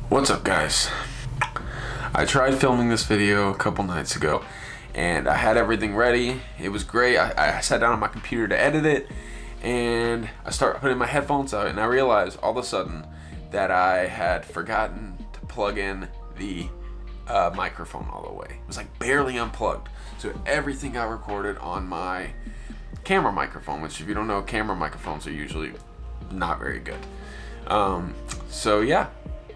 What's up, guys? I tried filming this video a couple nights ago and I had everything ready. It was great. I sat down on my computer to edit it and I started putting my headphones out and I realized all of a sudden that I had forgotten to plug in the microphone all the way. It was like barely unplugged. So everything I recorded on my camera microphone, which if you don't know, camera microphones are usually not very good. So yeah,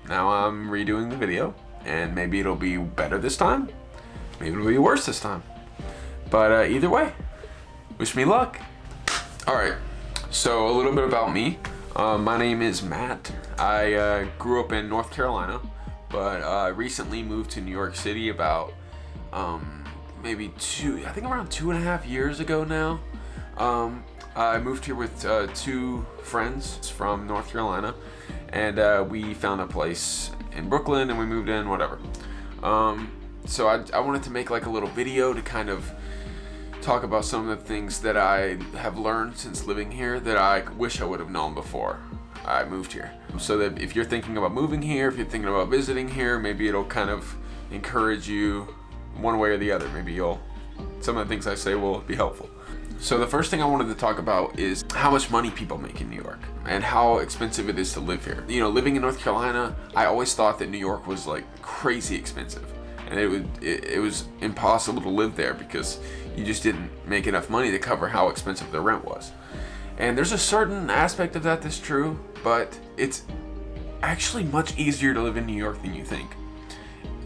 now I'm redoing the video and maybe it'll be better this time. Maybe it'll be worse this time. But either way, wish me luck. All right, so a little bit about me. My name is Matt. I grew up in North Carolina, but recently moved to New York City about maybe around 2.5 years ago now. I moved here with two friends from North Carolina, and we found a place in Brooklyn and we moved in, whatever. So I wanted to make like a little video to kind of talk about some of the things that I have learned since living here that I wish I would have known before I moved here. So that if you're thinking about moving here, if you're thinking about visiting here, maybe it'll kind of encourage you one way or the other. Maybe some of the things I say will be helpful. So the first thing I wanted to talk about is how much money people make in New York and how expensive it is to live here. You know, living in North Carolina, I always thought that New York was like crazy expensive, and it was impossible to live there because you just didn't make enough money to cover how expensive the rent was. And there's a certain aspect of that that's true, but it's actually much easier to live in New York than you think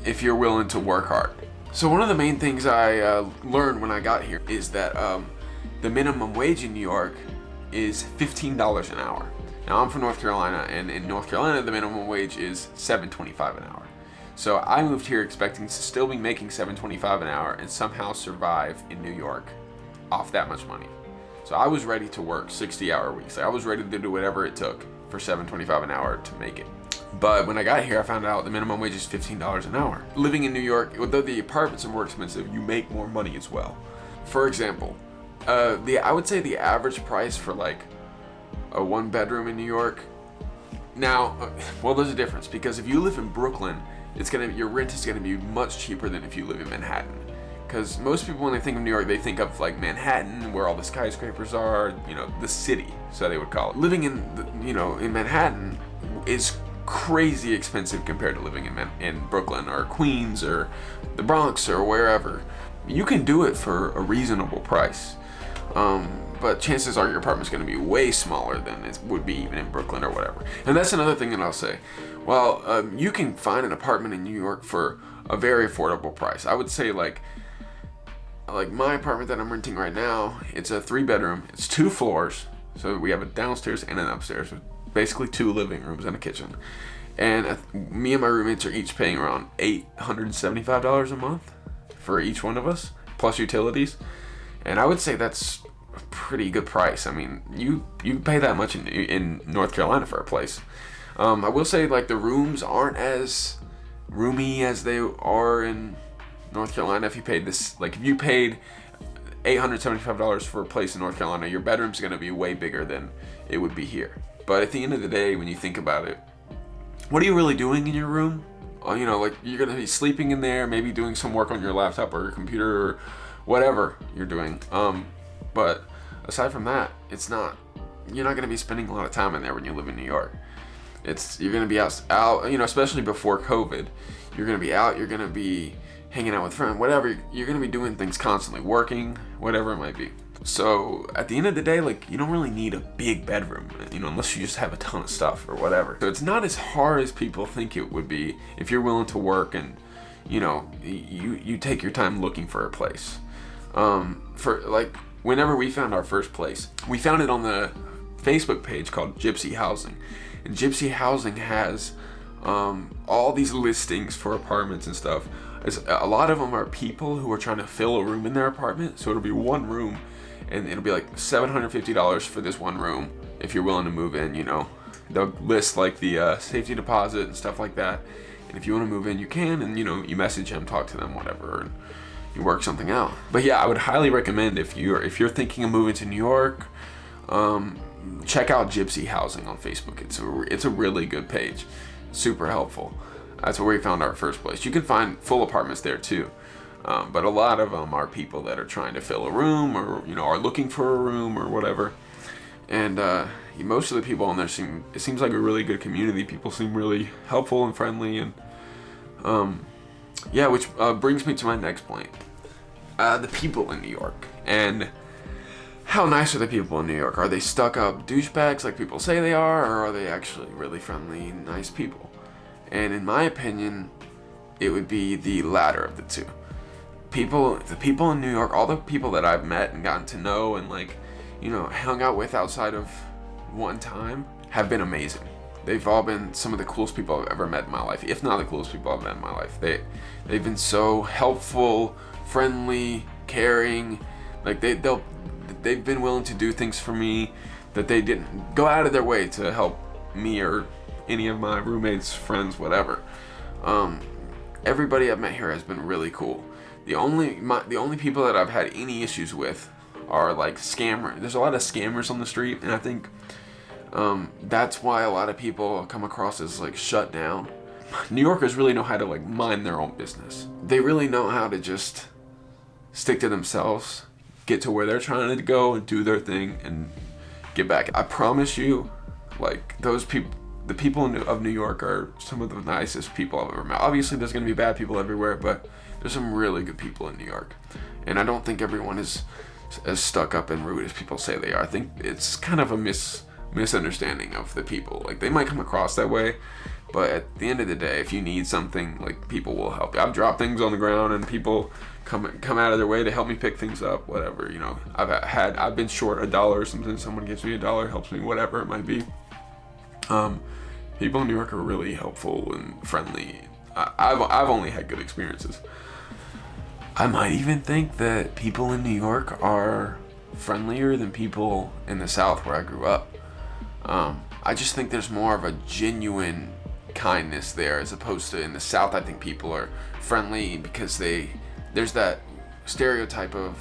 if you're willing to work hard. So one of the main things I learned when I got here is that the minimum wage in New York is $15 an hour. Now I'm from North Carolina, and in North Carolina the minimum wage is $7.25 an hour. So I moved here expecting to still be making $7.25 an hour and somehow survive in New York off that much money. So I was ready to work 60-hour weeks. I was ready to do whatever it took for $7.25 an hour to make it. But when I got here, I found out the minimum wage is $15 an hour. Living in New York, although the apartments are more expensive, you make more money as well. For example, I would say the average price for like a 1-bedroom in New York. Now, well, there's a difference because if you live in Brooklyn, your rent is gonna be much cheaper than if you live in Manhattan. Because most people, when they think of New York, they think of like Manhattan, where all the skyscrapers are, the city, so they would call it. Living in Manhattan is crazy expensive compared to living in Brooklyn or Queens or the Bronx or wherever. You can do it for a reasonable price. But chances are your apartment's going to be way smaller than it would be even in Brooklyn or whatever. And that's another thing that I'll say. Well, you can find an apartment in New York for a very affordable price. I would say like my apartment that I'm renting right now, it's a 3-bedroom, it's 2 floors. So we have a downstairs and an upstairs with basically 2 living rooms and a kitchen. And me and my roommates are each paying around $875 a month for each one of us, plus utilities. And I would say that's a pretty good price. I mean, you pay that much in North Carolina for a place. I will say like the rooms aren't as roomy as they are in North Carolina. If you paid $875 for a place in North Carolina, your bedroom's gonna be way bigger than it would be here. But at the end of the day, when you think about it, what are you really doing in your room? Like you're gonna be sleeping in there, maybe doing some work on your laptop or your computer or whatever you're doing. But aside from that, you're not gonna be spending a lot of time in there when you live in New York. You're gonna be out, especially before COVID, you're gonna be out, you're gonna be hanging out with friends, whatever. You're gonna be doing things constantly, working, whatever it might be. So at the end of the day, like you don't really need a big bedroom, unless you just have a ton of stuff or whatever. So it's not as hard as people think it would be if you're willing to work and you take your time looking for a place. For like whenever we found our first place, we found it on the Facebook page called Gypsy Housing, and Gypsy Housing has all these listings for apartments and stuff. A lot of them are people who are trying to fill a room in their apartment, so it'll be one room and it'll be like $750 for this one room if you're willing to move in. They'll list like the safety deposit and stuff like that, and if you want to move in you can, and you message them, talk to them, whatever, and you work something out. But yeah, I would highly recommend if you're thinking of moving to New York, check out Gypsy Housing on Facebook. It's a really good page, super helpful. That's where we found our first place. You can find full apartments there too. But a lot of them are people that are trying to fill a room, or are looking for a room or whatever. And most of the people on there it seems like a really good community. People seem really helpful and friendly, and which brings me to my next point. The people in New York, and how nice are the people in New York? Are they stuck up douchebags like people say they are, or are they actually really friendly, nice people? And in my opinion, it would be the latter of the two. The people in New York, all the people that I've met and gotten to know and hung out with outside of one time, have been amazing. They've all been some of the coolest people I've ever met in my life, if not the coolest people I've met in my life. They've been so helpful, friendly, caring. Like they've been willing to do things for me that they didn't go out of their way to help me or any of my roommates, friends, whatever. Everybody I've met here has been really cool. The only people that I've had any issues with are like scammers. There's a lot of scammers on the street, and I think that's why a lot of people come across as like shut down. New Yorkers really know how to like mind their own business. They really know how to just stick to themselves, get to where they're trying to go and do their thing and get back. I promise you, like those people, the people of New York are some of the nicest people I've ever met. Obviously there's going to be bad people everywhere, but there's some really good people in New York. And I don't think everyone is as stuck up and rude as people say they are. I think it's kind of a misunderstanding of the people. Like they might come across that way, but at the end of the day, if you need something, like people will help you. I've dropped things on the ground and people come out of their way to help me pick things up, whatever. I've been short $1 or something. Someone gives me $1, helps me, whatever it might be. People in New York are really helpful and friendly. I've only had good experiences. I might even think that people in New York are friendlier than people in the South where I grew up. I just think there's more of a genuine kindness there, as opposed to in the South. I think people are friendly because there's that stereotype of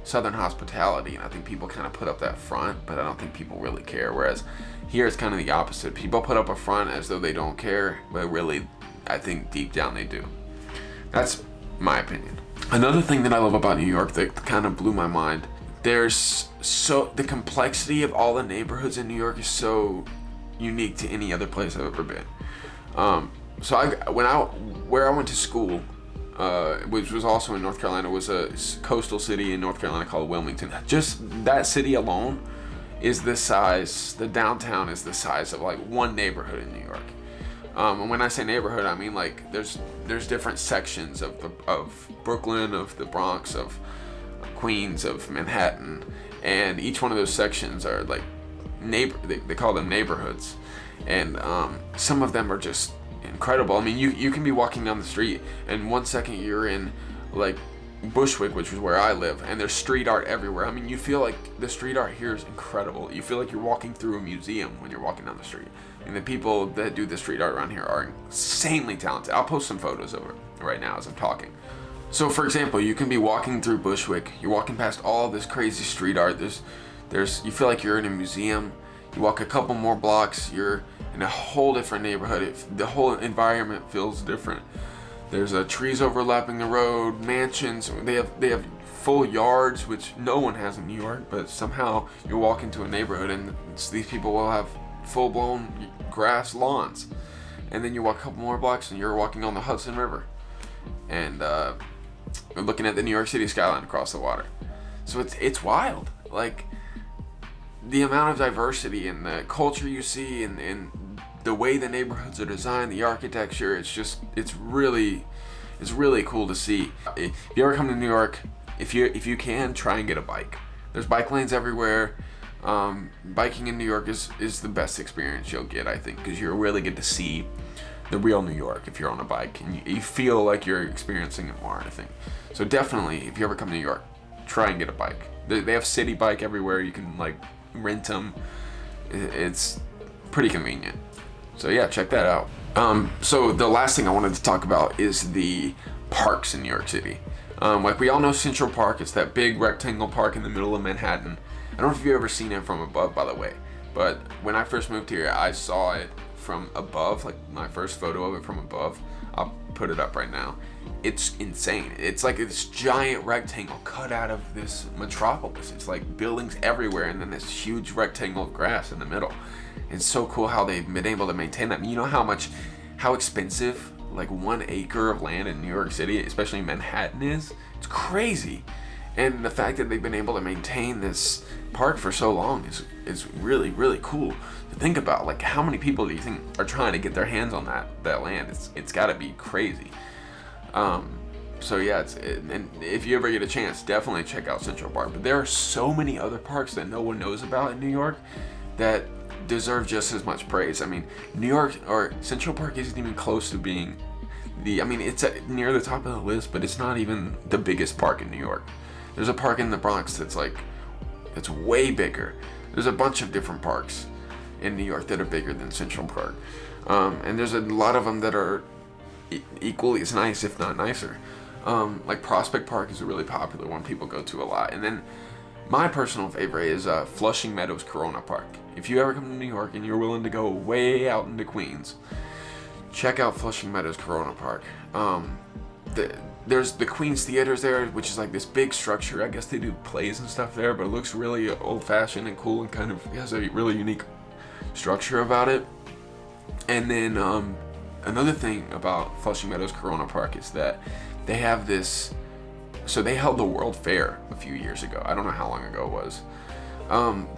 Southern hospitality, and I think people kind of put up that front, but I don't think people really care. Whereas here it's kind of the opposite. People put up a front as though they don't care, but really, I think deep down they do. That's my opinion. Another thing that I love about New York that kind of blew my mind, the complexity of all the neighborhoods in New York is so unique to any other place I've ever been. Where I went to school, which was also in North Carolina, was a coastal city in North Carolina called Wilmington. Just that city alone is the size, the downtown is the size of like one neighborhood in New York. And when I say neighborhood, I mean like there's different sections of Brooklyn, of the Bronx, of Queens, of Manhattan, and each one of those sections are like they call them neighborhoods, and some of them are just incredible. I mean, you can be walking down the street and 1 second you're in like Bushwick, which is where I live, and there's street art everywhere. I mean, you feel like the street art here is incredible. You feel like you're walking through a museum when you're walking down the street. And the people that do the street art around here are insanely talented. I'll post some photos of it right now as I'm talking. So for example, you can be walking through Bushwick, you're walking past all this crazy street art, you feel like you're in a museum. You walk a couple more blocks, you're in a whole different neighborhood. The whole environment feels different. There's trees overlapping the road, mansions. They have full yards, which no one has in New York, but somehow you walk into a neighborhood and these people will have full-blown grass lawns. And then you walk a couple more blocks and you're walking on the Hudson River and looking at the New York City skyline across the water. So it's wild. Like the amount of diversity and the culture you see and the way the neighborhoods are designed, the architecture, it's really cool to see. If you ever come to New York, if you can, try and get a bike. There's bike lanes everywhere. Biking in New York is the best experience you'll get, I think, because you really get to see the real New York if you're on a bike, and you feel like you're experiencing it more, I think. So definitely, if you ever come to New York, try and get a bike. They have city bike everywhere. You can like rent them. It's pretty convenient. So yeah, check that out. So the last thing I wanted to talk about is the parks in New York City. Like we all know Central Park. It's that big rectangle park in the middle of Manhattan. I don't know if you've ever seen it from above, by the way, but when I first moved here, I saw it from above, like my first photo of it from above, I'll put it up right now. It's insane. It's like this giant rectangle cut out of this metropolis. It's like buildings everywhere and then this huge rectangle of grass in the middle. It's so cool how they've been able to maintain that. You know how expensive like 1 acre of land in New York City, especially in Manhattan, is? It's crazy. And the fact that they've been able to maintain this park for so long is really, really cool to think about. Like, how many people do you think are trying to get their hands on that land? It's got to be crazy. So yeah, and if you ever get a chance, definitely check out Central Park. But there are so many other parks that no one knows about in New York that deserve just as much praise. I mean, New York, or Central Park, isn't even close to being it's near the top of the list, but it's not even the biggest park in New York. There's a park in the Bronx that's way bigger. There's a bunch of different parks in New York that are bigger than Central Park. And there's a lot of them that are equally as nice, if not nicer. Like Prospect Park is a really popular one people go to a lot. And then my personal favorite is Flushing Meadows Corona Park. If you ever come to New York and you're willing to go way out into Queens, check out Flushing Meadows Corona Park. There's the Queens Theaters there, which is like this big structure. I guess they do plays and stuff there, but it looks really old-fashioned and cool, and kind of has a really unique structure about it. And then another thing about Flushing Meadows Corona Park is that they have this. So they held the World Fair a few years ago. I don't know how long ago it was.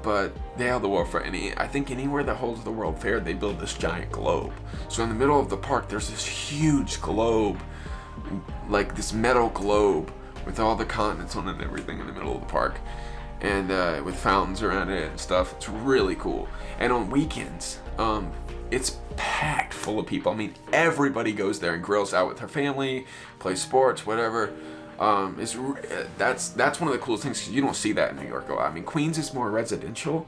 But they held the World Fair, and I think anywhere that holds the World Fair, they build this giant globe. So in the middle of the park, there's this huge globe, like this metal globe with all the continents on it and everything in the middle of the park, and with fountains around it and stuff. It's really cool. And on weekends, it's packed full of people. I mean, everybody goes there and grills out with their family, plays sports, whatever. That's one of the coolest things, because you don't see that in New York a lot. I mean, Queens is more residential,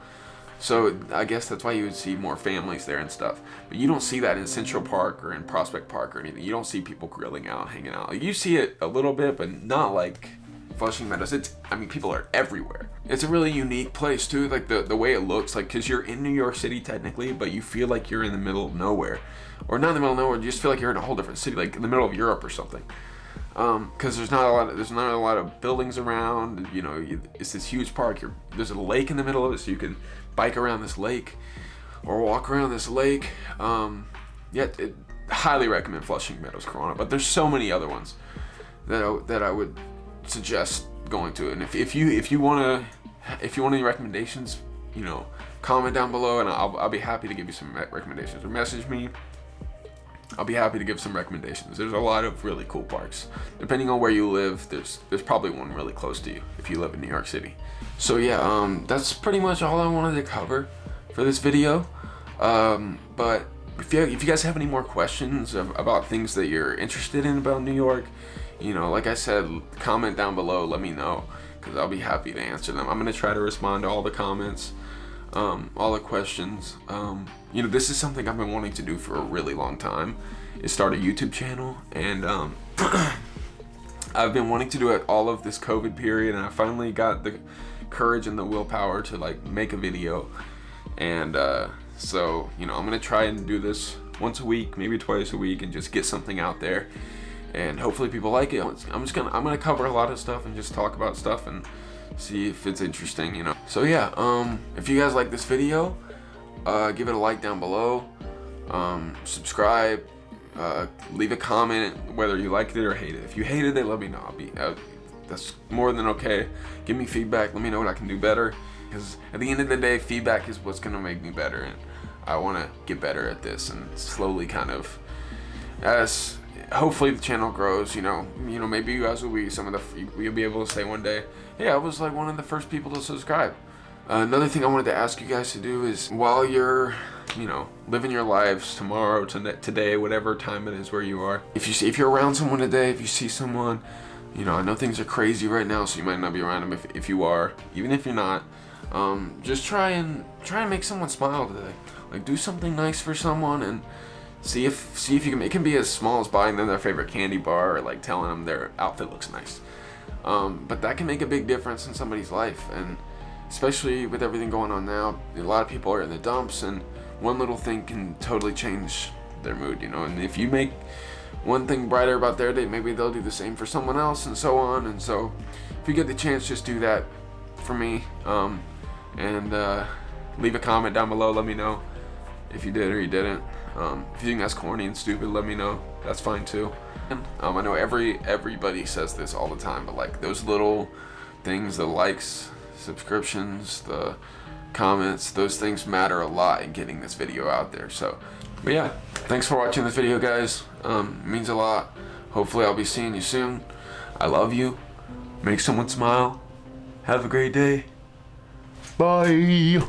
so I guess that's why you would see more families there and stuff. But you don't see that in Central Park or in Prospect Park or anything. You don't see people grilling out, hanging out. Like, you see it a little bit, but not like Flushing Meadows. People are everywhere. It's a really unique place too, like the way it looks, like, because you're in New York City technically, but you feel like you're in the middle of nowhere, or not in the middle of nowhere. You just feel like you're in a whole different city, like in the middle of Europe or something. Because there's not a lot of buildings around. You know, it's this huge park. There's a lake in the middle of it, so you can bike around this lake or walk around this lake. Highly recommend Flushing Meadows Corona. But there's so many other ones that I would suggest going to. And if you want any recommendations, you know, comment down below, and I'll be happy to give you some recommendations, or message me. I'll be happy to give some recommendations. There's a lot of really cool parks. Depending on where you live, there's probably one really close to you if you live in New York City. So yeah, that's pretty much all I wanted to cover for this video. But if you guys have any more questions about things that you're interested in about New York, you know, like I said, comment down below. Let me know, because I'll be happy to answer them. I'm gonna try to respond to all the comments, all the questions. You know, this is something I've been wanting to do for a really long time, is start a YouTube channel, and I've been wanting to do it all of this COVID period, and I finally got the courage and the willpower to like make a video. And so, you know, I'm gonna try and do this once a week, maybe twice a week, and just get something out there, and hopefully people like it. I'm gonna cover a lot of stuff and just talk about stuff and see if it's interesting, you know. So yeah, if you guys like this video, give it a like down below, subscribe, leave a comment whether you liked it or hated it. If you hated it, let me know. That's more than okay. Give me feedback. Let me know what I can do better, because at the end of the day, feedback is what's gonna make me better, and I want to get better at this, and slowly, kind of, as hopefully the channel grows, you know, maybe you guys will be you'll be able to say one day, hey, I was like one of the first people to subscribe. Another thing I wanted to ask you guys to do is, while you're, you know, living your lives tomorrow, today, whatever time it is where you are, if you're around someone today, if you see someone, you know, I know things are crazy right now, so you might not be around them. If you are, even if you're not, just try and make someone smile today. Like, do something nice for someone, and see if you can. It can be as small as buying them their favorite candy bar, or like telling them their outfit looks nice. But that can make a big difference in somebody's life, and especially with everything going on now, a lot of people are in the dumps, and one little thing can totally change their mood, you know. And if you make one thing brighter about their day, maybe they'll do the same for someone else, and so on. And so if you get the chance, just do that for me, and leave a comment down below. Let me know if you did or you didn't. If you think that's corny and stupid, let me know. That's fine too. I know everybody says this all the time, but like those little things, the likes, subscriptions, the comments, those things matter a lot in getting this video out there. So, but yeah, thanks for watching this video, guys. It means a lot. Hopefully I'll be seeing you soon. I love you. Make someone smile. Have a great day. Bye.